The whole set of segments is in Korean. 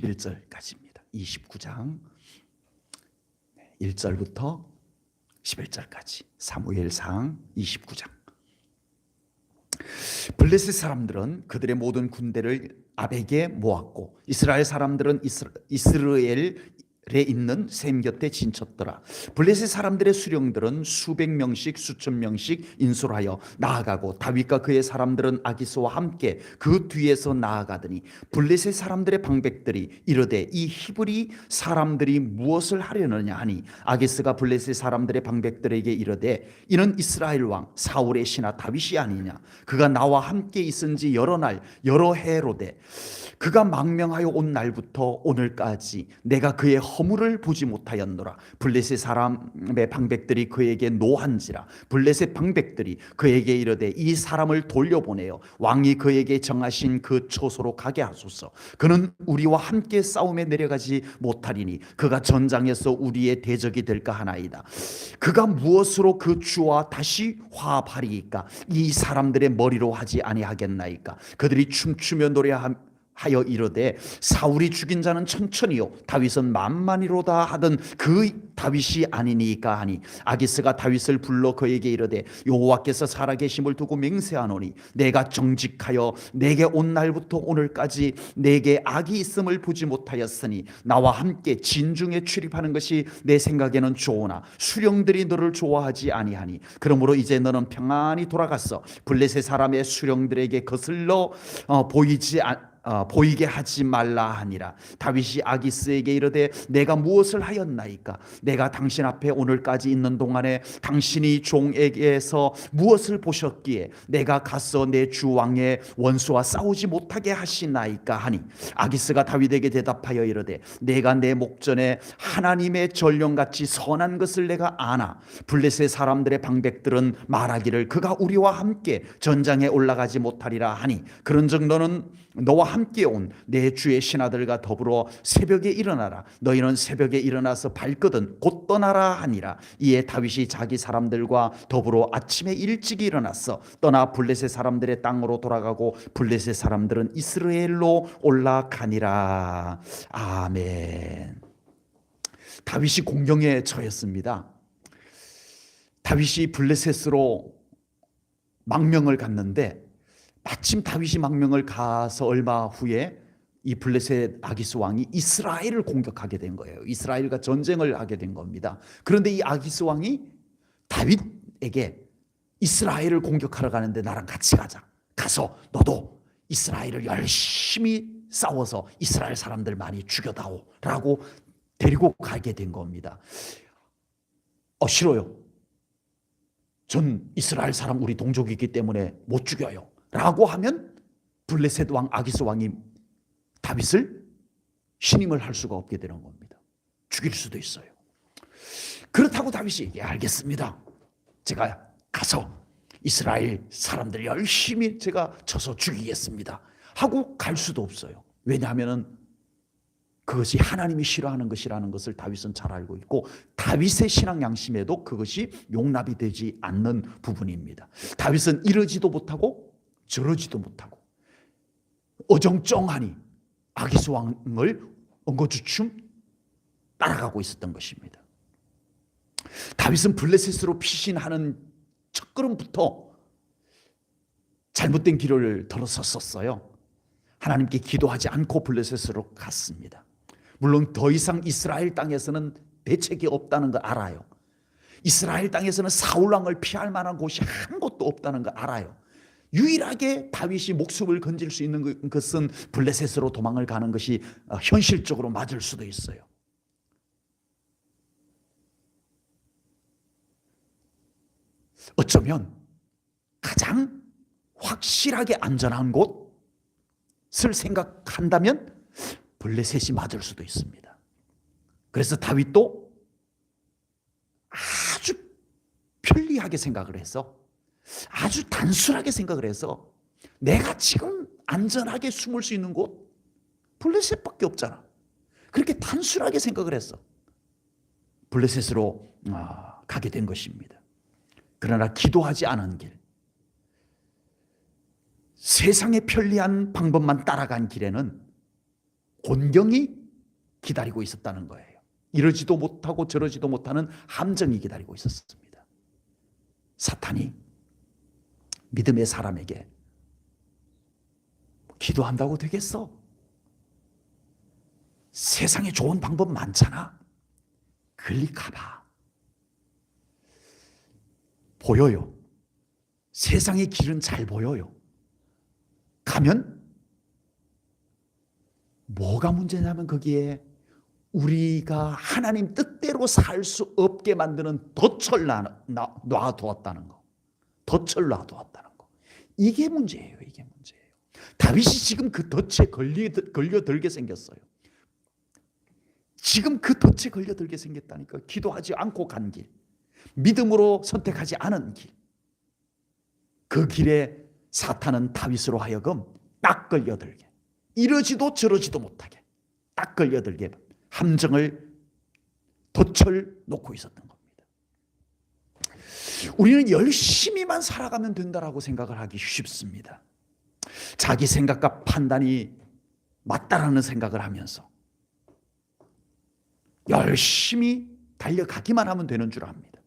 11절까지입니다. 29장 1절부터 11절까지 사무엘상 29장. 블레셋 사람들은 그들의 모든 군대를 아벡에 모았고 이스라엘 사람들은 이스라엘에 있는 셈 곁에 진쳤더라. 블레셋 사람들의 수령들은 수백 명씩 수천 명씩 인솔하여 나아가고 다윗과 그의 사람들은 아기스와 함께 그 뒤에서 나아가더니 블레셋 사람들의 방백들이 이르되 이 히브리 사람들이 무엇을 하려느냐 하니 아기스가 블레셋 사람들의 방백들에게 이르되 이는 이스라엘 왕 사울의 신하 다윗이 아니냐. 그가 나와 함께 있은지 여러 날 여러 해로되 그가 망명하여 온 날부터 오늘까지 내가 그의 허물을 보지 못하였노라. 블레셋 사람의 방백들이 그에게 노한지라. 블레셋 방백들이 그에게 이르되 이 사람을 돌려보내어 왕이 그에게 정하신 그 처소로 가게 하소서. 그는 우리와 함께 싸움에 내려가지 못하리니 그가 전장에서 우리의 대적이 될까 하나이다. 그가 무엇으로 그 주와 다시 화합하리이까? 이 사람들의 머리로 하지 아니하겠나이까? 그들이 춤추며 노래하며 하여 이르되 사울이 죽인 자는 천천히요 다윗은 만만이로다 하던 그 다윗이 아니니까 하니 아기스가 다윗을 불러 그에게 이르되 여호와께서 살아계심을 두고 맹세하노니 내가 정직하여 내게 온 날부터 오늘까지 내게 악이 있음을 보지 못하였으니 나와 함께 진중에 출입하는 것이 내 생각에는 좋으나 수령들이 너를 좋아하지 아니하니 그러므로 이제 너는 평안히 돌아가서 블레셋 사람의 수령들에게 거슬러 보이게 하지 말라 하니라. 다윗이 아기스에게 이르되 내가 무엇을 하였나이까? 내가 당신 앞에 오늘까지 있는 동안에 당신이 종에게서 무엇을 보셨기에 내가 가서 내 주 왕의 원수와 싸우지 못하게 하시나이까 하니 아기스가 다윗에게 대답하여 이르되 내가 내 목전에 하나님의 전령같이 선한 것을 내가 아나. 블레셋 사람들의 방백들은 말하기를 그가 우리와 함께 전장에 올라가지 못하리라 하니 그런즉 너는 너와 함께 온 내 주의 신하들과 더불어 새벽에 일어나라. 너희는 새벽에 일어나서 발거든 곧 떠나라 하니라. 이에 다윗이 자기 사람들과 더불어 아침에 일찍 일어났어 떠나 블레셋 사람들의 땅으로 돌아가고 블레셋 사람들은 이스라엘로 올라가니라. 아멘. 다윗이 공경에 처했습니다. 다윗이 블레셋으로 망명을 갔는데 마침 다윗이 망명을 가서 얼마 후에 이 블레셋 아기스 왕이 이스라엘을 공격하게 된 거예요. 이스라엘과 전쟁을 하게 된 겁니다. 그런데 이 아기스 왕이 다윗에게 이스라엘을 공격하러 가는데 나랑 같이 가자. 가서 너도 이스라엘을 열심히 싸워서 이스라엘 사람들 많이 죽여다오 라고 데리고 가게 된 겁니다. 싫어요. 전 이스라엘 사람 우리 동족이기 때문에 못 죽여요 라고 하면 블레셋 왕 아기스 왕이 다윗을 신임을 할 수가 없게 되는 겁니다. 죽일 수도 있어요. 그렇다고 다윗이 알겠습니다. 제가 가서 이스라엘 사람들 열심히 제가 쳐서 죽이겠습니다 하고 갈 수도 없어요. 왜냐하면 그것이 하나님이 싫어하는 것이라는 것을 다윗은 잘 알고 있고 다윗의 신앙 양심에도 그것이 용납이 되지 않는 부분입니다. 다윗은 이러지도 못하고 저러지도 못하고 어정쩡하니 아기스 왕을 엉거주춤 따라가고 있었던 것입니다. 다윗은 블레셋으로 피신하는 첫 걸음부터 잘못된 길을 들어섰었어요. 하나님께 기도하지 않고 블레셋으로 갔습니다. 물론 더 이상 이스라엘 땅에서는 대책이 없다는 걸 알아요. 이스라엘 땅에서는 사울 왕을 피할 만한 곳이 한 곳도 없다는 걸 알아요. 유일하게 다윗이 목숨을 건질 수 있는 것은 블레셋으로 도망을 가는 것이 현실적으로 맞을 수도 있어요. 어쩌면 가장 확실하게 안전한 곳을 생각한다면 블레셋이 맞을 수도 있습니다. 그래서 다윗도 아주 편리하게 생각을 해서 아주 단순하게 생각을 해서 내가 지금 안전하게 숨을 수 있는 곳 블레셋밖에 없잖아. 그렇게 단순하게 생각을 했어. 블레셋으로 가게 된 것입니다. 그러나 기도하지 않은 길, 세상의 편리한 방법만 따라간 길에는 곤경이 기다리고 있었다는 거예요. 이러지도 못하고 저러지도 못하는 함정이 기다리고 있었습니다. 사탄이 믿음의 사람에게 기도한다고 되겠어? 세상에 좋은 방법 많잖아. 클릭하봐. 보여요. 세상의 길은 잘 보여요. 가면 뭐가 문제냐면 거기에 우리가 하나님 뜻대로 살 수 없게 만드는 덫을 놔두었다는 거. 덫을 놔두었다는 거. 이게 문제예요. 이게 문제예요. 다윗이 지금 그 덫에 걸려들게 생겼어요. 지금 그 덫에 걸려들게 생겼다니까. 기도하지 않고 간 길, 믿음으로 선택하지 않은 길, 그 길에 사탄은 다윗으로 하여금 딱 걸려들게, 이러지도 저러지도 못하게 딱 걸려들게 함정을, 덫을 놓고 있었던 겁니다. 우리는 열심히만 살아가면 된다라고 생각을 하기 쉽습니다. 자기 생각과 판단이 맞다라는 생각을 하면서 열심히 달려가기만 하면 되는 줄 압니다.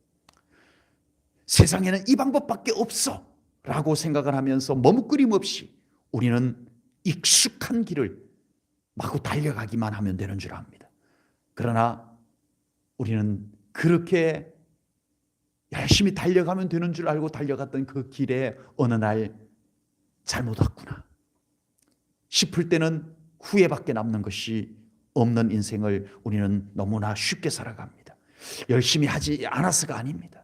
세상에는 이 방법밖에 없어 라고 생각을 하면서 머뭇거림 없이 우리는 익숙한 길을 마구 달려가기만 하면 되는 줄 압니다. 그러나 우리는 그렇게 열심히 달려가면 되는 줄 알고 달려갔던 그 길에 어느 날 잘못 왔구나 싶을 때는 후회밖에 남는 것이 없는 인생을 우리는 너무나 쉽게 살아갑니다. 열심히 하지 않아서가 아닙니다.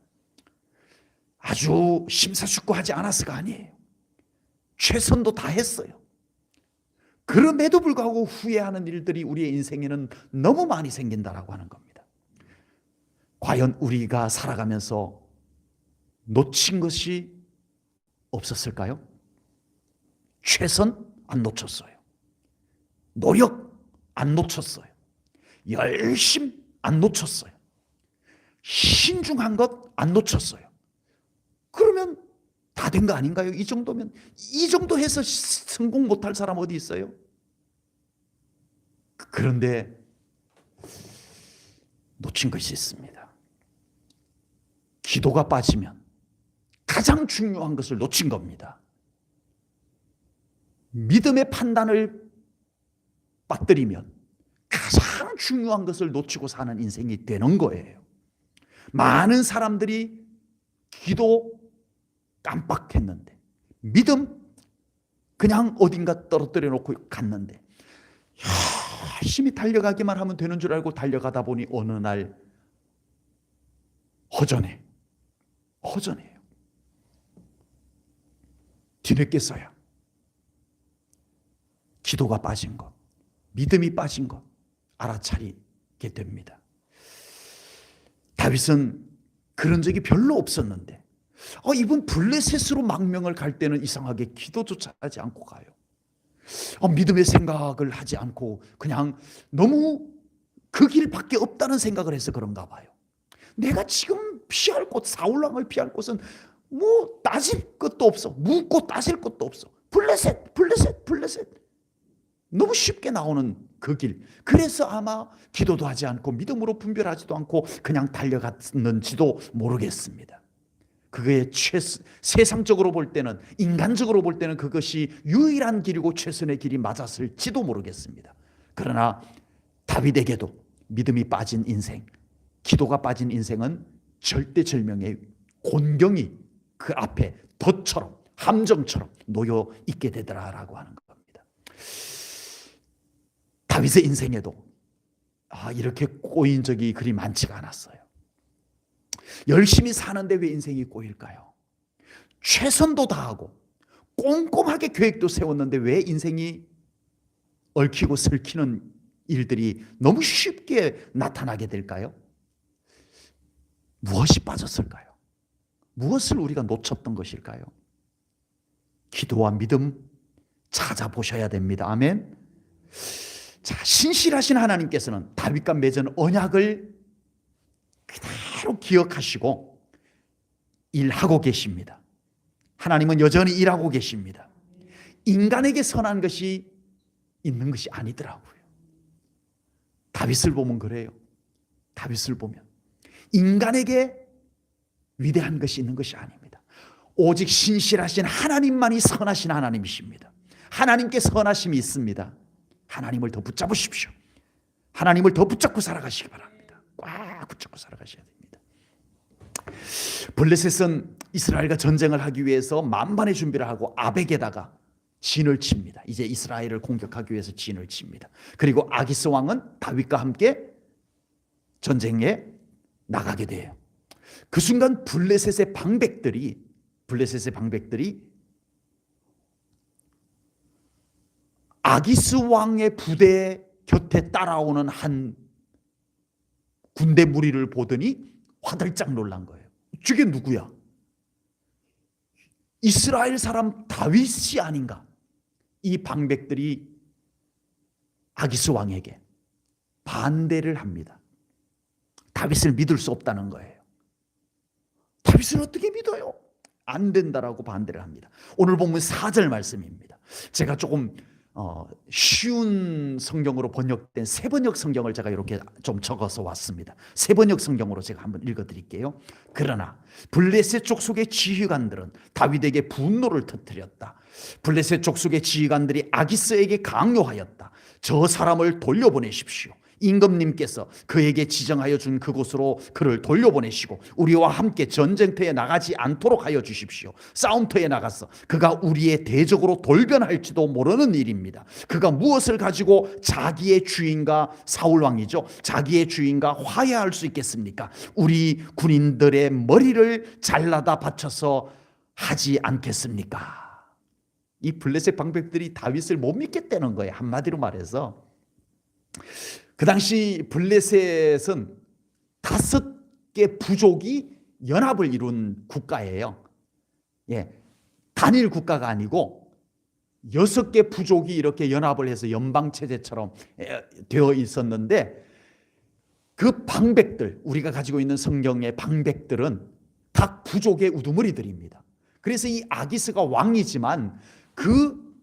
아주 심사숙고하지 않아서가 아니에요. 최선도 다했어요. 그럼에도 불구하고 후회하는 일들이 우리의 인생에는 너무 많이 생긴다라고 하는 겁니다. 과연 우리가 살아가면서 놓친 것이 없었을까요? 최선 안 놓쳤어요. 노력 안 놓쳤어요. 열심 안 놓쳤어요. 신중한 것 안 놓쳤어요. 그러면 다 된 거 아닌가요? 이 정도면, 이 정도 해서 성공 못할 사람 어디 있어요? 그런데 놓친 것이 있습니다. 기도가 빠지면 가장 중요한 것을 놓친 겁니다. 믿음의 판단을 빠뜨리면 가장 중요한 것을 놓치고 사는 인생이 되는 거예요. 많은 사람들이 기도 깜빡했는데, 믿음 그냥 어딘가 떨어뜨려 놓고 갔는데, 열심히 달려가기만 하면 되는 줄 알고 달려가다 보니 어느 날 허전해요. 뒤늦게서야 기도가 빠진 것, 믿음이 빠진 것 알아차리게 됩니다. 다윗은 그런 적이 별로 없었는데 이분 블레셋으로 망명을 갈 때는 이상하게 기도조차 하지 않고 가요. 믿음의 생각을 하지 않고 그냥 너무 그 길밖에 없다는 생각을 해서 그런가 봐요. 내가 지금 피할 곳, 사울왕을 피할 곳은 뭐 따질 것도 없어. 묻고 따질 것도 없어. 블레셋. 너무 쉽게 나오는 그 길. 그래서 아마 기도도 하지 않고 믿음으로 분별하지도 않고 그냥 달려갔는지도 모르겠습니다. 그게 세상적으로 볼 때는, 인간적으로 볼 때는 그것이 유일한 길이고 최선의 길이 맞았을지도 모르겠습니다. 그러나 다윗에게도 믿음이 빠진 인생, 기도가 빠진 인생은 절대절명의 곤경이 그 앞에 덫처럼, 함정처럼 놓여 있게 되더라라고 하는 겁니다. 다윗의 인생에도 이렇게 꼬인 적이 그리 많지가 않았어요. 열심히 사는데 왜 인생이 꼬일까요? 최선도 다하고 꼼꼼하게 계획도 세웠는데 왜 인생이 얽히고 설키는 일들이 너무 쉽게 나타나게 될까요? 무엇이 빠졌을까요? 무엇을 우리가 놓쳤던 것일까요? 기도와 믿음 찾아보셔야 됩니다. 아멘. 자, 신실하신 하나님께서는 다윗과 맺은 언약을 그대로 기억하시고 일하고 계십니다. 하나님은 여전히 일하고 계십니다. 인간에게 선한 것이 있는 것이 아니더라고요. 다윗을 보면 그래요. 다윗을 보면 인간에게 위대한 것이 있는 것이 아닙니다. 오직 신실하신 하나님만이 선하신 하나님이십니다. 하나님께 선하심이 있습니다. 하나님을 더 붙잡으십시오. 하나님을 더 붙잡고 살아가시기 바랍니다. 꽉 붙잡고 살아가셔야 됩니다. 블레셋은 이스라엘과 전쟁을 하기 위해서 만반의 준비를 하고 아벡에다가 진을 칩니다. 이제 이스라엘을 공격하기 위해서 진을 칩니다. 그리고 아기스 왕은 다윗과 함께 전쟁에 나가게 돼요. 그 순간 블레셋의 방백들이 아기스 왕의 부대 곁에 따라오는 한 군대 무리를 보더니 화들짝 놀란 거예요. 저게 누구야? 이스라엘 사람 다윗이 아닌가? 이 방백들이 아기스 왕에게 반대를 합니다. 다윗을 믿을 수 없다는 거예요. 다윗을 어떻게 믿어요? 안 된다라고 반대를 합니다. 오늘 본문 4절 말씀입니다. 제가 조금 쉬운 성경으로 번역된 세번역 성경을 제가 이렇게 좀 적어서 왔습니다. 세번역 성경으로 제가 한번 읽어드릴게요. 그러나 블레셋 족속의 지휘관들은 다윗에게 분노를 터뜨렸다. 블레셋 족속의 지휘관들이 아기스에게 강요하였다. 저 사람을 돌려보내십시오. 임금님께서 그에게 지정하여 준 그곳으로 그를 돌려보내시고 우리와 함께 전쟁터에 나가지 않도록 하여 주십시오. 싸움터에 나가서 그가 우리의 대적으로 돌변할지도 모르는 일입니다. 그가 무엇을 가지고 자기의 주인과 사울왕이죠, 자기의 주인과 화해할 수 있겠습니까? 우리 군인들의 머리를 잘라다 바쳐서 하지 않겠습니까? 이 블레셋 방백들이 다윗을 못 믿겠다는 거예요. 한마디로 말해서 그 당시 블레셋은 5개 부족이 연합을 이룬 국가예요. 단일 국가가 아니고 6개 부족이 이렇게 연합을 해서 연방체제처럼 되어 있었는데, 그 방백들, 우리가 가지고 있는 성경의 방백들은 각 부족의 우두머리들입니다. 그래서 이 아기스가 왕이지만 그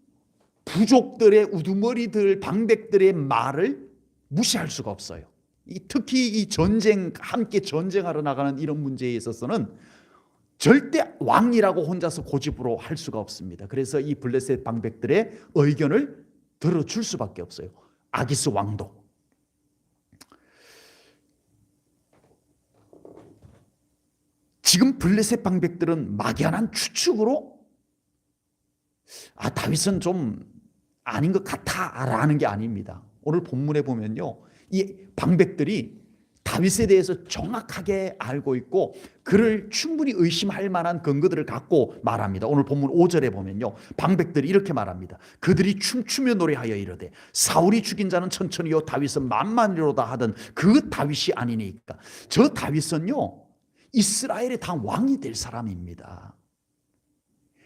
부족들의 우두머리들, 방백들의 말을 무시할 수가 없어요. 특히 이 전쟁, 함께 전쟁하러 나가는 이런 문제에 있어서는 절대 왕이라고 혼자서 고집으로 할 수가 없습니다. 그래서 이 블레셋 방백들의 의견을 들어줄 수밖에 없어요. 아기스 왕도. 지금 블레셋 방백들은 막연한 추측으로 다윗은 좀 아닌 것 같아라는 게 아닙니다. 오늘 본문에 보면요, 이 방백들이 다윗에 대해서 정확하게 알고 있고 그를 충분히 의심할 만한 근거들을 갖고 말합니다. 오늘 본문 5절에 보면요, 방백들이 이렇게 말합니다. 그들이 춤추며 노래하여 이르되 사울이 죽인 자는 천천히요 다윗은 만만이로다 하던 그 다윗이 아니니까. 저 다윗은요, 이스라엘의 다음 왕이 될 사람입니다.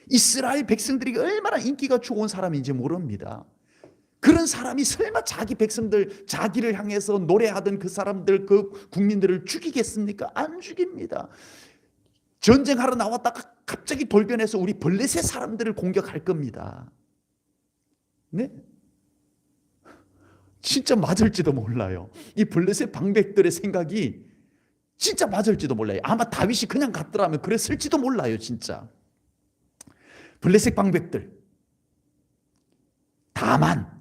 이스라엘 백성들이 얼마나 인기가 좋은 사람인지 모릅니다. 그런 사람이 설마 자기 백성들, 자기를 향해서 노래하던 그 사람들, 그 국민들을 죽이겠습니까? 안 죽입니다. 전쟁하러 나왔다가 갑자기 돌변해서 우리 블레셋 사람들을 공격할 겁니다. 네? 진짜 맞을지도 몰라요. 이 블레셋 방백들의 생각이 진짜 맞을지도 몰라요. 아마 다윗이 그냥 갔더라면 그랬을지도 몰라요. 진짜 블레셋 방백들, 다만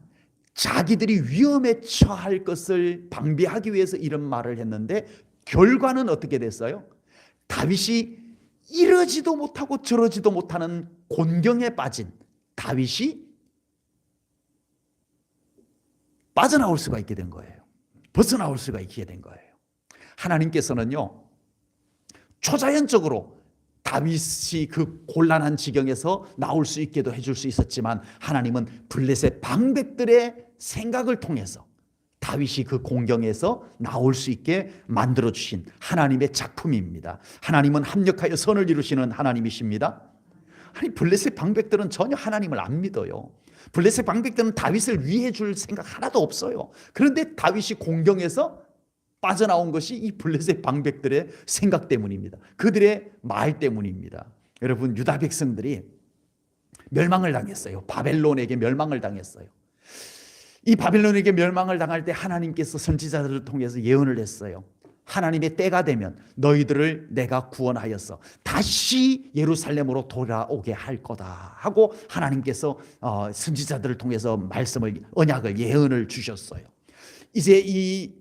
자기들이 위험에 처할 것을 방비하기 위해서 이런 말을 했는데 결과는 어떻게 됐어요? 다윗이 이러지도 못하고 저러지도 못하는 곤경에 빠진 다윗이 빠져나올 수가 있게 된 거예요. 벗어나올 수가 있게 된 거예요. 하나님께서는요, 초자연적으로 다윗이 그 곤란한 지경에서 나올 수 있게도 해줄 수 있었지만, 하나님은 블레셋 방백들의 생각을 통해서 다윗이 그 공경에서 나올 수 있게 만들어주신 하나님의 작품입니다. 하나님은 합력하여 선을 이루시는 하나님이십니다. 아니, 블레셋 방백들은 전혀 하나님을 안 믿어요. 블레셋 방백들은 다윗을 위해 줄 생각 하나도 없어요. 그런데 다윗이 공경에서 빠져나온 것이 이 블레셋 방백들의 생각 때문입니다. 그들의 말 때문입니다. 여러분, 유다 백성들이 멸망을 당했어요. 바벨론에게 멸망을 당했어요. 이 바벨론에게 멸망을 당할 때 하나님께서 선지자들을 통해서 예언을 했어요. 하나님의 때가 되면 너희들을 내가 구원하여서 다시 예루살렘으로 돌아오게 할 거다 하고 하나님께서 선지자들을 통해서 말씀을, 언약을, 예언을 주셨어요. 이제 이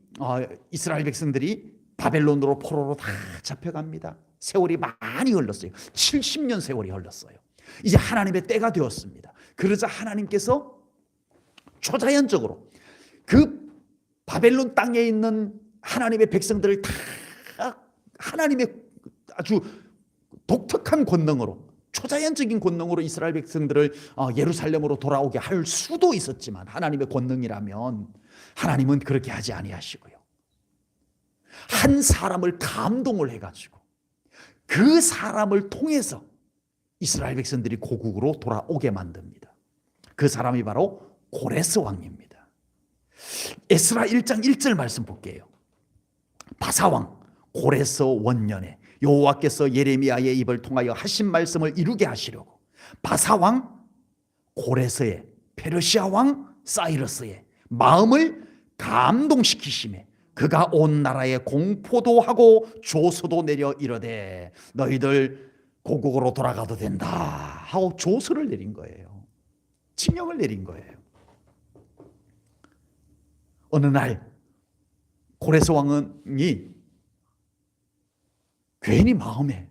이스라엘 백성들이 바벨론으로 포로로 다 잡혀갑니다. 세월이 많이 흘렀어요. 70년 세월이 흘렀어요. 이제 하나님의 때가 되었습니다. 그러자 하나님께서 초자연적으로 그 바벨론 땅에 있는 하나님의 백성들을 다 하나님의 아주 독특한 권능으로, 초자연적인 권능으로 이스라엘 백성들을 예루살렘으로 돌아오게 할 수도 있었지만, 하나님의 권능이라면 하나님은 그렇게 하지 아니하시고요, 한 사람을 감동을 해가지고 그 사람을 통해서 이스라엘 백성들이 고국으로 돌아오게 만듭니다. 그 사람이 바로 고레스 왕입니다. 에스라 1장 1절 말씀 볼게요. 바사왕 고레스 원년에 여호와께서 예레미야의 입을 통하여 하신 말씀을 이루게 하시려고 바사왕 고레스의, 페르시아 왕 사이러스의 마음을 감동시키시매 그가 온 나라에 공포도 하고 조서도 내려 이르되 너희들 고국으로 돌아가도 된다 하고 조서를 내린 거예요. 칙령을 내린 거예요. 어느 날 고레스 왕이 괜히 마음에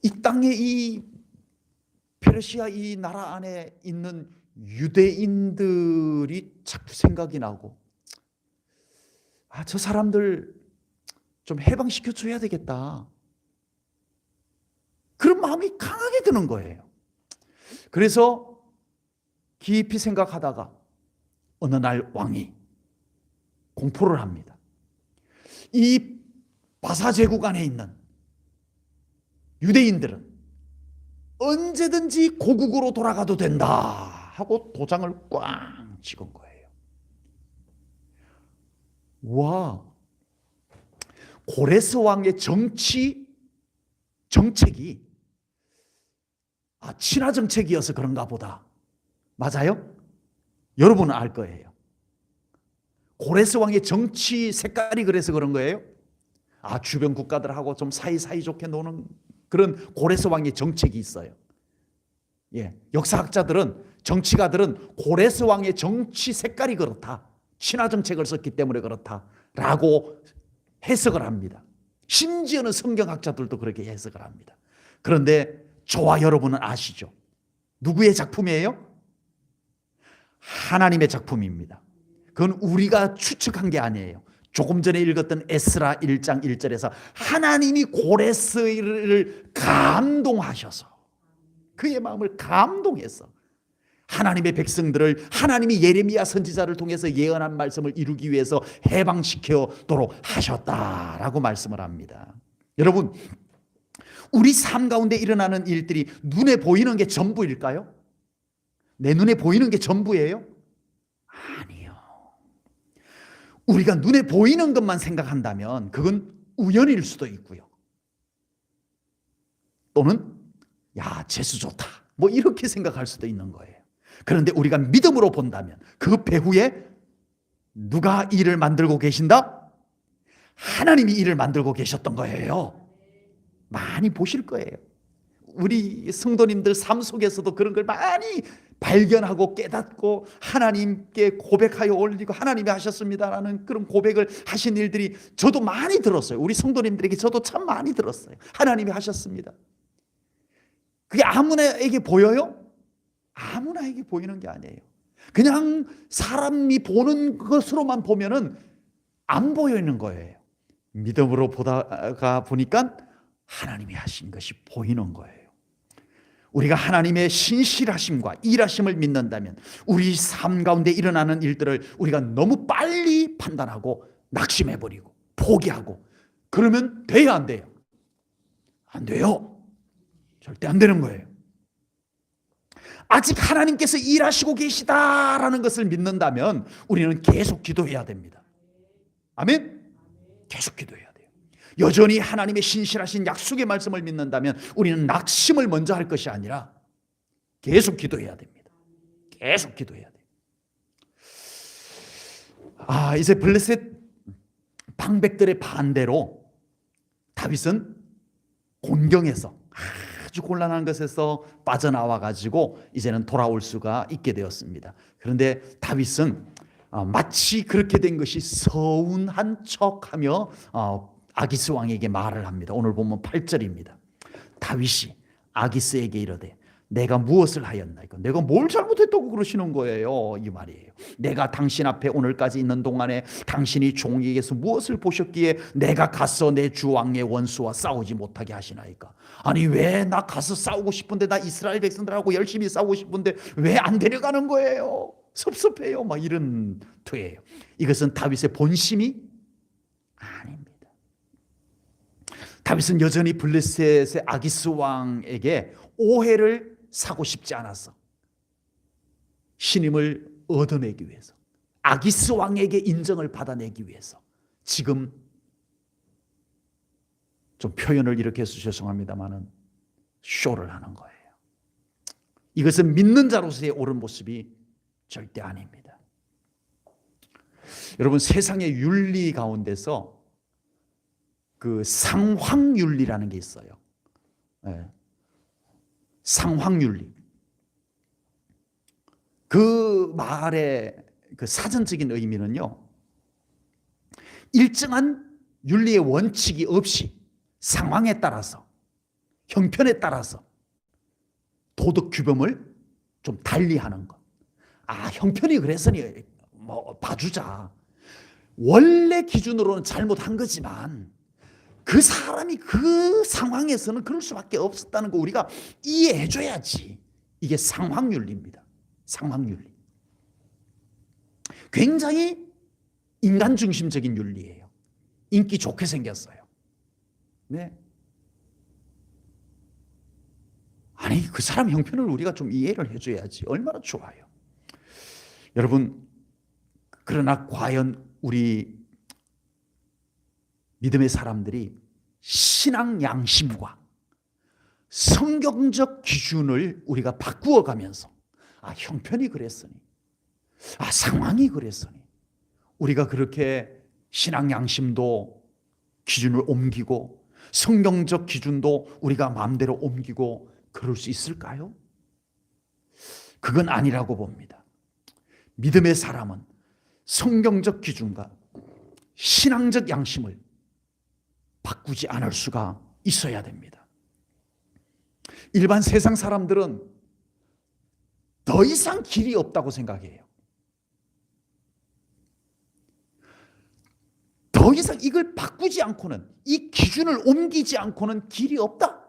이 땅에, 이 페르시아 이 나라 안에 있는 유대인들이 자꾸 생각이 나고, 저 사람들 좀 해방시켜 줘야 되겠다, 그런 마음이 강하게 드는 거예요. 그래서 깊이 생각하다가 어느 날 왕이 공포를 합니다. 이 바사 제국 안에 있는 유대인들은 언제든지 고국으로 돌아가도 된다 하고 도장을 꽝 찍은 거예요. 와, 고레스 왕의 정책이 친화 정책이어서 그런가 보다. 맞아요? 여러분은 알 거예요. 고레스 왕의 정치 색깔이 그래서 그런 거예요. 주변 국가들하고 좀 사이좋게 노는 그런 고레스 왕의 정책이 있어요. 역사학자들은, 정치가들은 고레스 왕의 정치 색깔이 그렇다, 친화 정책을 썼기 때문에 그렇다라고 해석을 합니다. 심지어는 성경학자들도 그렇게 해석을 합니다. 그런데 저와 여러분은 아시죠? 누구의 작품이에요? 하나님의 작품입니다. 그건 우리가 추측한 게 아니에요. 조금 전에 읽었던 에스라 1장 1절에서 하나님이 고레스를 감동하셔서, 그의 마음을 감동해서 하나님의 백성들을 하나님이 예레미야 선지자를 통해서 예언한 말씀을 이루기 위해서 해방시켜도록 하셨다라고 말씀을 합니다. 여러분, 우리 삶 가운데 일어나는 일들이 눈에 보이는 게 전부일까요? 내 눈에 보이는 게 전부예요? 아니요. 우리가 눈에 보이는 것만 생각한다면 그건 우연일 수도 있고요, 또는 재수 좋다 뭐 이렇게 생각할 수도 있는 거예요. 그런데 우리가 믿음으로 본다면 그 배후에 누가 일을 만들고 계신다? 하나님이 일을 만들고 계셨던 거예요. 많이 보실 거예요. 우리 성도님들 삶 속에서도 그런 걸 많이 발견하고 깨닫고 하나님께 고백하여 올리고 하나님이 하셨습니다라는 그런 고백을 하신 일들이 저도 많이 들었어요. 우리 성도님들에게 저도 참 많이 들었어요. 하나님이 하셨습니다. 그게 아무나에게 보여요? 아무나에게 보이는 게 아니에요. 그냥 사람이 보는 것으로만 보면은 안 보이는 거예요. 믿음으로 보다가 보니까 하나님이 하신 것이 보이는 거예요. 우리가 하나님의 신실하심과 일하심을 믿는다면 우리 삶 가운데 일어나는 일들을 우리가 너무 빨리 판단하고 낙심해버리고 포기하고 그러면 돼요, 안 돼요? 안 돼요. 절대 안 되는 거예요. 아직 하나님께서 일하시고 계시다라는 것을 믿는다면 우리는 계속 기도해야 됩니다. 아멘? 계속 기도해야 돼요. 여전히 하나님의 신실하신 약속의 말씀을 믿는다면 우리는 낙심을 먼저 할 것이 아니라 계속 기도해야 됩니다. 계속 기도해야 돼요. 이제 블레셋 방백들의 반대로 다윗은 곤경에서 아주 곤란한 것에서 빠져나와 가지고 이제는 돌아올 수가 있게 되었습니다. 그런데 다윗은 마치 그렇게 된 것이 서운한 척하며 아기스 왕에게 말을 합니다. 오늘 보면 8절입니다. 다윗이 아기스에게 이르되 내가 무엇을 하였나이까? 내가 뭘 잘못했다고 그러시는 거예요? 이 말이에요. 내가 당신 앞에 오늘까지 있는 동안에 당신이 종에게서 무엇을 보셨기에 내가 가서 내 주 왕의 원수와 싸우지 못하게 하시나이까? 아니 왜 나 가서 싸우고 싶은데, 나 이스라엘 백성들하고 열심히 싸우고 싶은데 왜 안 데려가는 거예요? 섭섭해요. 막 이런 투예요. 이것은 다윗의 본심이 아닙니다. 다윗은 여전히 블레셋의 아기스 왕에게 오해를 사고 싶지 않았어. 신임을 얻어내기 위해서, 아기스 왕에게 인정을 받아내기 위해서 지금 좀 표현을 이렇게 해서 죄송합니다만은 쇼를 하는 거예요. 이것은 믿는 자로서의 옳은 모습이 절대 아닙니다. 여러분, 세상의 윤리 가운데서 그 상황윤리라는 게 있어요. 네. 상황윤리. 그 말의 그 사전적인 의미는요, 일정한 윤리의 원칙이 없이 상황에 따라서, 형편에 따라서 도덕 규범을 좀 달리하는 것. 형편이 그랬으니 뭐 봐주자. 원래 기준으로는 잘못한 거지만 그 사람이 그 상황에서는 그럴 수밖에 없었다는 거 우리가 이해해줘야지. 이게 상황윤리입니다. 상황윤리. 굉장히 인간 중심적인 윤리예요. 인기 좋게 생겼어요. 네. 아니 그 사람 형편을 우리가 좀 이해를 해줘야지. 얼마나 좋아요. 여러분, 그러나 과연 우리 믿음의 사람들이 신앙 양심과 성경적 기준을 우리가 바꾸어 가면서 형편이 그랬으니, 상황이 그랬으니, 우리가 그렇게 신앙 양심도 기준을 옮기고 성경적 기준도 우리가 마음대로 옮기고 그럴 수 있을까요? 그건 아니라고 봅니다. 믿음의 사람은 성경적 기준과 신앙적 양심을 바꾸지 않을 수가 있어야 됩니다. 일반 세상 사람들은 더 이상 길이 없다고 생각해요. 더 이상 이걸 바꾸지 않고는, 이 기준을 옮기지 않고는 길이 없다.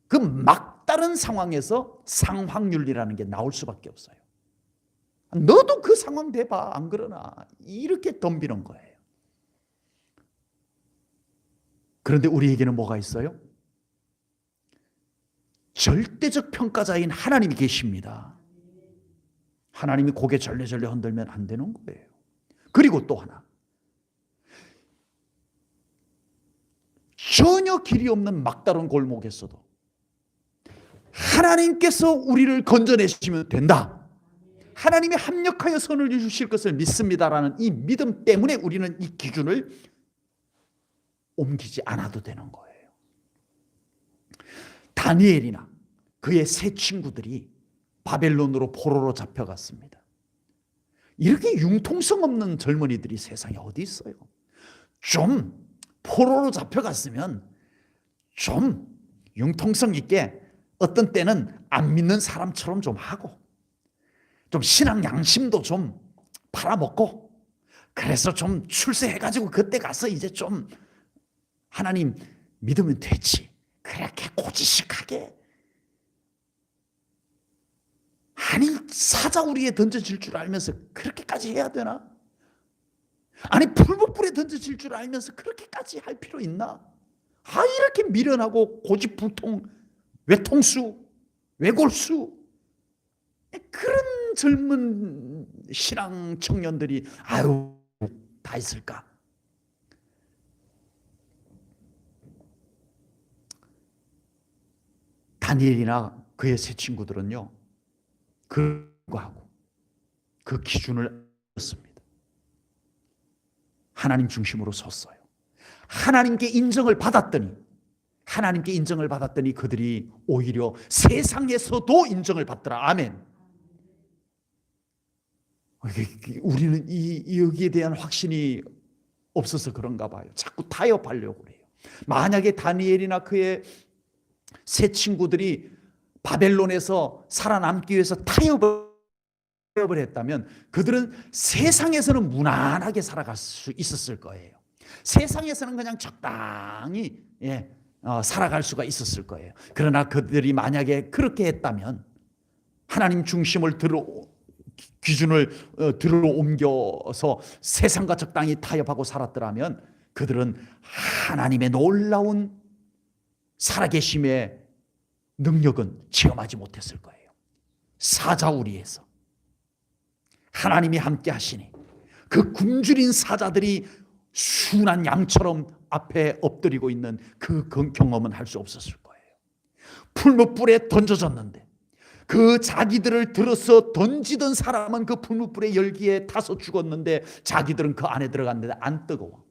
그 막다른 상황에서 상황윤리라는 게 나올 수밖에 없어요. 너도 그 상황 돼봐, 안 그러나, 이렇게 덤비는 거예요. 그런데 우리에게는 뭐가 있어요? 절대적 평가자인 하나님이 계십니다. 하나님이 고개 절레절레 흔들면 안 되는 거예요. 그리고 또 하나, 전혀 길이 없는 막다른 골목에서도 하나님께서 우리를 건져내시면 된다. 하나님이 합력하여 선을 이루실 것을 믿습니다라는 이 믿음 때문에 우리는 이 기준을 옮기지 않아도 되는 거예요. 다니엘이나 그의 세 친구들이 바벨론으로 포로로 잡혀갔습니다. 이렇게 융통성 없는 젊은이들이 세상에 어디 있어요? 좀 포로로 잡혀갔으면 좀 융통성 있게, 어떤 때는 안 믿는 사람처럼 좀 하고, 좀 신앙 양심도 좀 팔아먹고, 그래서 좀 출세해가지고 그때 가서 이제 좀 하나님 믿으면 되지. 그렇게 고지식하게, 아니 사자우리에 던져질 줄 알면서 그렇게까지 해야 되나? 아니 풀무불에 던져질 줄 알면서 그렇게까지 할 필요 있나? 이렇게 미련하고 고집불통, 외통수, 외골수, 그런 젊은 신앙 청년들이 다 있을까? 다니엘이나 그의 세 친구들은요, 그거하고 그 기준을 얻었습니다. 하나님 중심으로 섰어요. 하나님께 인정을 받았더니 그들이 오히려 세상에서도 인정을 받더라. 아멘. 우리는 여기에 대한 확신이 없어서 그런가 봐요. 자꾸 타협하려고 그래요. 만약에 다니엘이나 그의 세 친구들이 바벨론에서 살아남기 위해서 타협을 했다면 그들은 세상에서는 무난하게 살아갈 수 있었을 거예요. 세상에서는 그냥 적당히 살아갈 수가 있었을 거예요. 그러나 그들이 만약에 그렇게 했다면, 하나님 중심을 기준을 들어 옮겨서 세상과 적당히 타협하고 살았더라면 그들은 하나님의 놀라운 살아계심의 능력은 체험하지 못했을 거예요. 사자우리에서 하나님이 함께 하시니 그 굶주린 사자들이 순한 양처럼 앞에 엎드리고 있는 그 경험은 할 수 없었을 거예요. 풀무불에 던져졌는데 그 자기들을 들어서 던지던 사람은 그 풀무불의 열기에 타서 죽었는데 자기들은 그 안에 들어갔는데 안 뜨거워.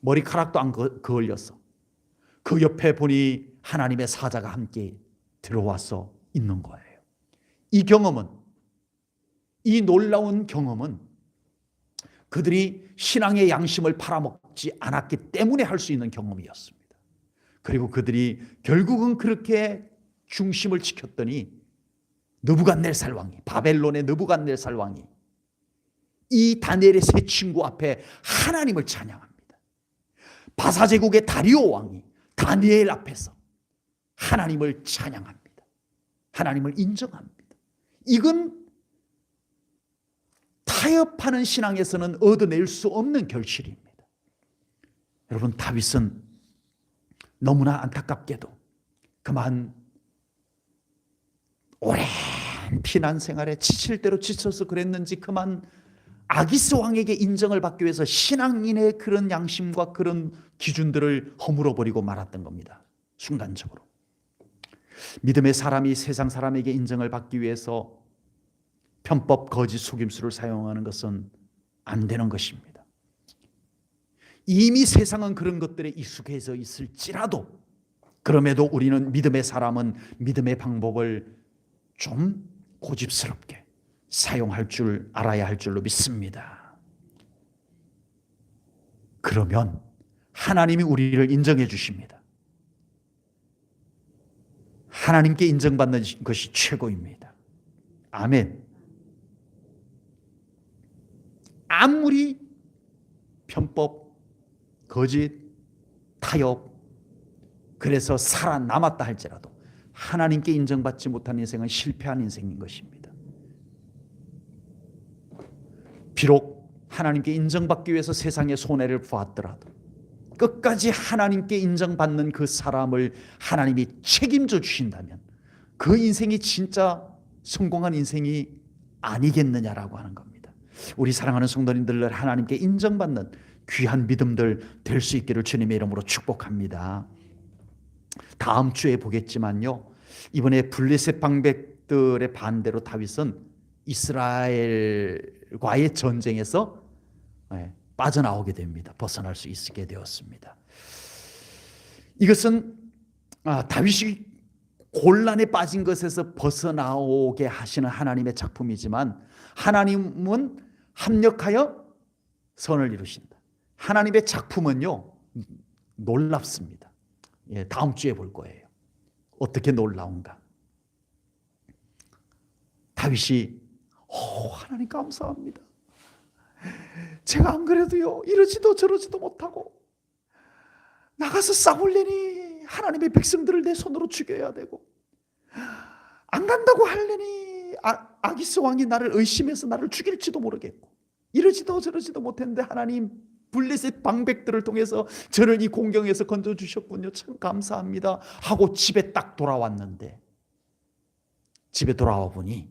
머리카락도 안 그을렸어. 그 옆에 보니 하나님의 사자가 함께 들어와서 있는 거예요. 이 경험은, 이 놀라운 경험은 그들이 신앙의 양심을 팔아먹지 않았기 때문에 할 수 있는 경험이었습니다. 그리고 그들이 결국은 그렇게 중심을 지켰더니 느부갓네살 왕이, 바벨론의 느부갓네살 왕이 이 다니엘의 세 친구 앞에 하나님을 찬양합니다. 바사제국의 다리오 왕이 다니엘 앞에서 하나님을 찬양합니다. 하나님을 인정합니다. 이건 타협하는 신앙에서는 얻어낼 수 없는 결실입니다. 여러분, 다윗은 너무나 안타깝게도 그만 오랜 피난 생활에 지칠 대로 지쳐서 그랬는지 그만 아기스 왕에게 인정을 받기 위해서 신앙인의 그런 양심과 그런 기준들을 허물어버리고 말았던 겁니다. 순간적으로. 믿음의 사람이 세상 사람에게 인정을 받기 위해서 편법, 거짓, 속임수를 사용하는 것은 안 되는 것입니다. 이미 세상은 그런 것들에 익숙해져 있을지라도 그럼에도 우리는 믿음의 사람은 믿음의 방법을 좀 고집스럽게 사용할 줄 알아야 할 줄로 믿습니다. 그러면 하나님이 우리를 인정해 주십니다. 하나님께 인정받는 것이 최고입니다. 아멘. 아무리 편법, 거짓, 타협, 그래서 살아남았다 할지라도 하나님께 인정받지 못한 인생은 실패한 인생인 것입니다. 비록 하나님께 인정받기 위해서 세상의 손해를 보았더라도 끝까지 하나님께 인정받는 그 사람을 하나님이 책임져 주신다면 그 인생이 진짜 성공한 인생이 아니겠느냐라고 하는 겁니다. 우리 사랑하는 성도님들, 하나님께 인정받는 귀한 믿음들 될 수 있기를 주님의 이름으로 축복합니다. 다음 주에 보겠지만요, 이번에 블레셋 방백들의 반대로 다윗은 이스라엘과의 전쟁에서 빠져나오게 됩니다. 벗어날 수 있게 되었습니다. 이것은 다윗이 곤란에 빠진 것에서 벗어나오게 하시는 하나님의 작품이지만 하나님은 합력하여 선을 이루신다. 하나님의 작품은요 놀랍습니다. 다음 주에 볼 거예요. 어떻게 놀라운가. 다윗이 하나님 감사합니다. 제가 안 그래도요 이러지도 저러지도 못하고 나가서 싸우려니 하나님의 백성들을 내 손으로 죽여야 되고 안 간다고 하려니 아기스 왕이 나를 의심해서 나를 죽일지도 모르겠고 이러지도 저러지도 못했는데 하나님 블레셋 방백들을 통해서 저를 이 공경에서 건져주셨군요. 참 감사합니다 하고 집에 딱 돌아왔는데 집에 돌아와 보니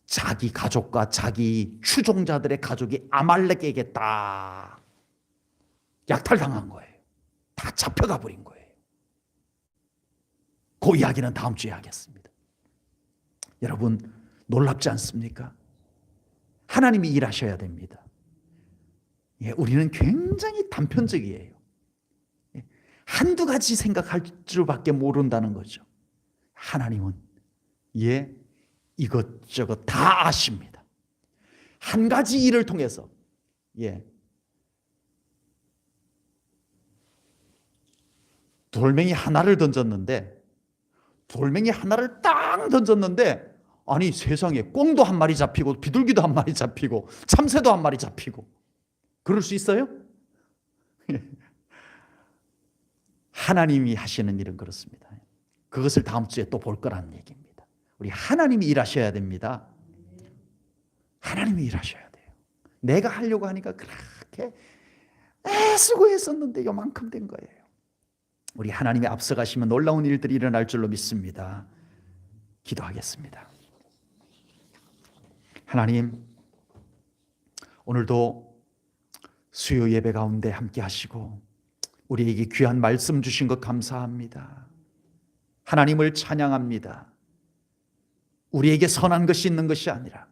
자기 가족과 자기 추종자들의 가족이 아말렉에게 다 약탈당한 거예요. 다 잡혀가 버린 거예요. 그 이야기는 다음 주에 하겠습니다. 여러분 놀랍지 않습니까? 하나님이 일하셔야 됩니다. 우리는 굉장히 단편적이에요. 한두 가지 생각할 줄밖에 모른다는 거죠. 하나님은 이것저것 다 아십니다. 한 가지 일을 통해서 돌멩이 하나를 던졌는데 아니 세상에 꿩도 한 마리 잡히고 비둘기도 한 마리 잡히고 참새도 한 마리 잡히고 그럴 수 있어요? 하나님이 하시는 일은 그렇습니다. 그것을 다음 주에 또 볼 거라는 얘기입니다. 우리 하나님이 일하셔야 됩니다. 하나님이 일하셔야 돼요. 내가 하려고 하니까 그렇게 애쓰고 했었는데 요만큼 된 거예요. 우리 하나님이 앞서가시면 놀라운 일들이 일어날 줄로 믿습니다. 기도하겠습니다. 하나님, 오늘도 수요 예배 가운데 함께 하시고 우리에게 귀한 말씀 주신 것 감사합니다. 하나님을 찬양합니다. 우리에게 선한 것이 있는 것이 아니라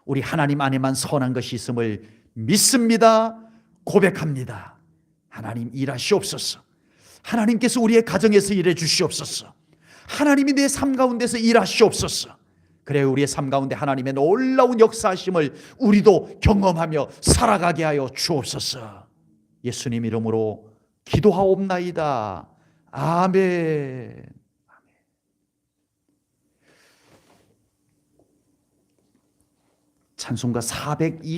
우리 하나님 안에만 선한 것이 있음을 믿습니다. 고백합니다. 하나님 일하시옵소서. 하나님께서 우리의 가정에서 일해 주시옵소서. 하나님이 내 삶 가운데서 일하시옵소서. 그래 우리의 삶 가운데 하나님의 놀라운 역사하심을 우리도 경험하며 살아가게 하여 주옵소서. 예수님 이름으로 기도하옵나이다. 아멘. 찬송가 420